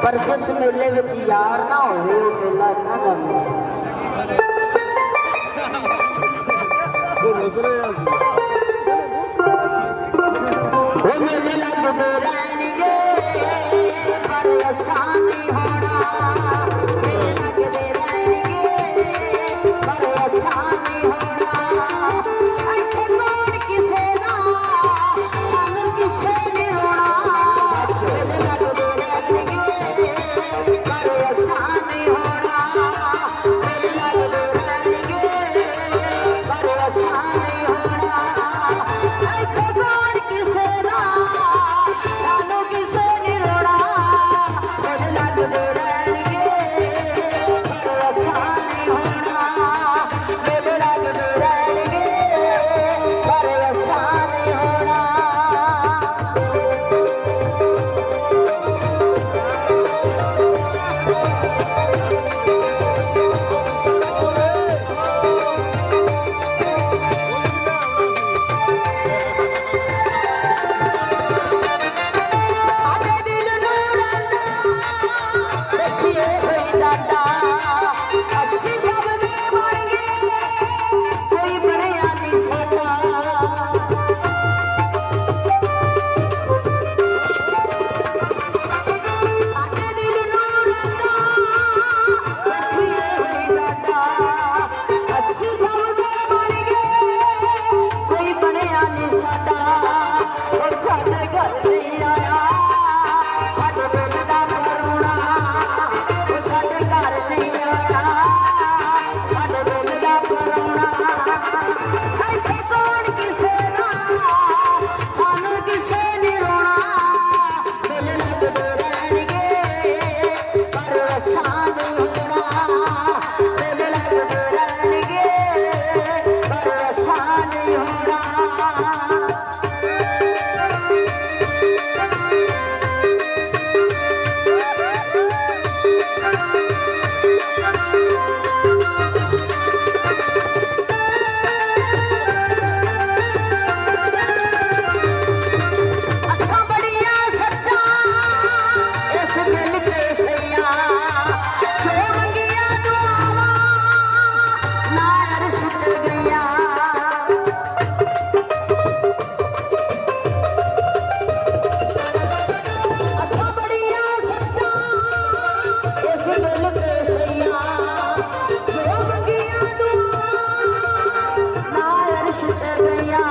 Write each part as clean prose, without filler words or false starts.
पर जिस मेले विच यार ना होवे वो मेला काहदा मेला। वो मेले लगदे रहणगे पर असां नहीं होना। मेले लगदे रहणगे पर असां नहीं होना। इत्थे कौन किसे दा सानू किसे नहीं होना। मेले लगदे रहणगे पर असां नहीं होना। मेले लगदे रहणगे पर असां नहीं होना। इत्थे कौन किसे दा सानू किसे नहीं होना। मेले लगदे रहणगे पर असां नहीं होना। मेले लगदे रहणगे पर असां नहीं होना। ਸਾਡੇ ਦਿਲ ਨੂੰ ਰੰਦਾ ਦੇਖੀਏ ਹੋਈ ਡਾਡਾ। ਅਸੀਂ ਸਭ ਦੇ ਬਣ ਗਏ ਕੋਈ ਬਣਿਆ ਨਹੀਂ ਸਾਡਾ। ਸਾਡੇ ਦਿਲ ਨੂੰ ਰੰਦਾ ਦੇਖੀਏ ਹੋਈ ਡਾਡਾ। ਅਸੀਂ ਸਭ ਦੇ ਬਣ ਗਏ ਕੋਈ ਬਣਿਆ ਨਹੀਂ ਸਾਡਾ। ਉਹ ਸਾਡੇ ਘਰ ਨਹੀਂ ਆਇਆ ਸਾਡੇ ਦਿਲ ਦਾ ਪਰੋਣਾ। ਉਹ ਸਾਡੇ ਘਰ ਨਹੀਂ ਆਇਆ ਸਾਡੇ ਦਿਲ ਦਾ ਪਰੋਣਾ। ਇੱਥੇ ਕੌਣ ਕਿਸੇ ਦਾ ਸਾਨੂੰ ਕਿਸੇ ਨਹੀਂ ਰੋਣਾ। ਮੇਲੇ ਲੱਗਦੇ ਰਹਿਣਗੇ ਪਰ ਅਸਾਂ ਨਹੀਂ ਹੋਣਾ। ਮੇਲੇ ਲੱਗਦੇ ਰਹਿਣਗੇ ਪਰ ਅਸਾਂ ਨਹੀਂ ਹੋਣਾ। ਅੱਖਾਂ ਬੜੀਆਂ ਸੱਚਾਂ ਇਸ ਦਿਲ ਤੇ ਸਈਆਂ। ਜੋ ਮੰਗੀਆਂ ਦੁਆਵਾਂ ਨਾ ਅਰਸ਼ ਤੇ ਗਈਆਂ। ਅੱਖਾਂ ਬੜੀਆਂ ਸੱਚਾਂ ਇਸ ਦਿਲ ਤੇ ਸਈਆਂ। ਜੋ ਮੰਗੀਆਂ ਦੁਆਵਾਂ ਨਾ ਅਰਸ਼ ਤੇ ਗਈਆਂ।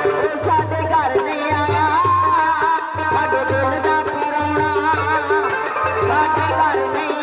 ਉਹ ਸਾਡੇ ਘਰ ਨਹੀਂ ਆਇਆ ਸਾਡੇ ਦਿਲ ਦਾ ਪਰੋਣਾ। ਸਾਡੇ ਘਰ ਨਹੀਂ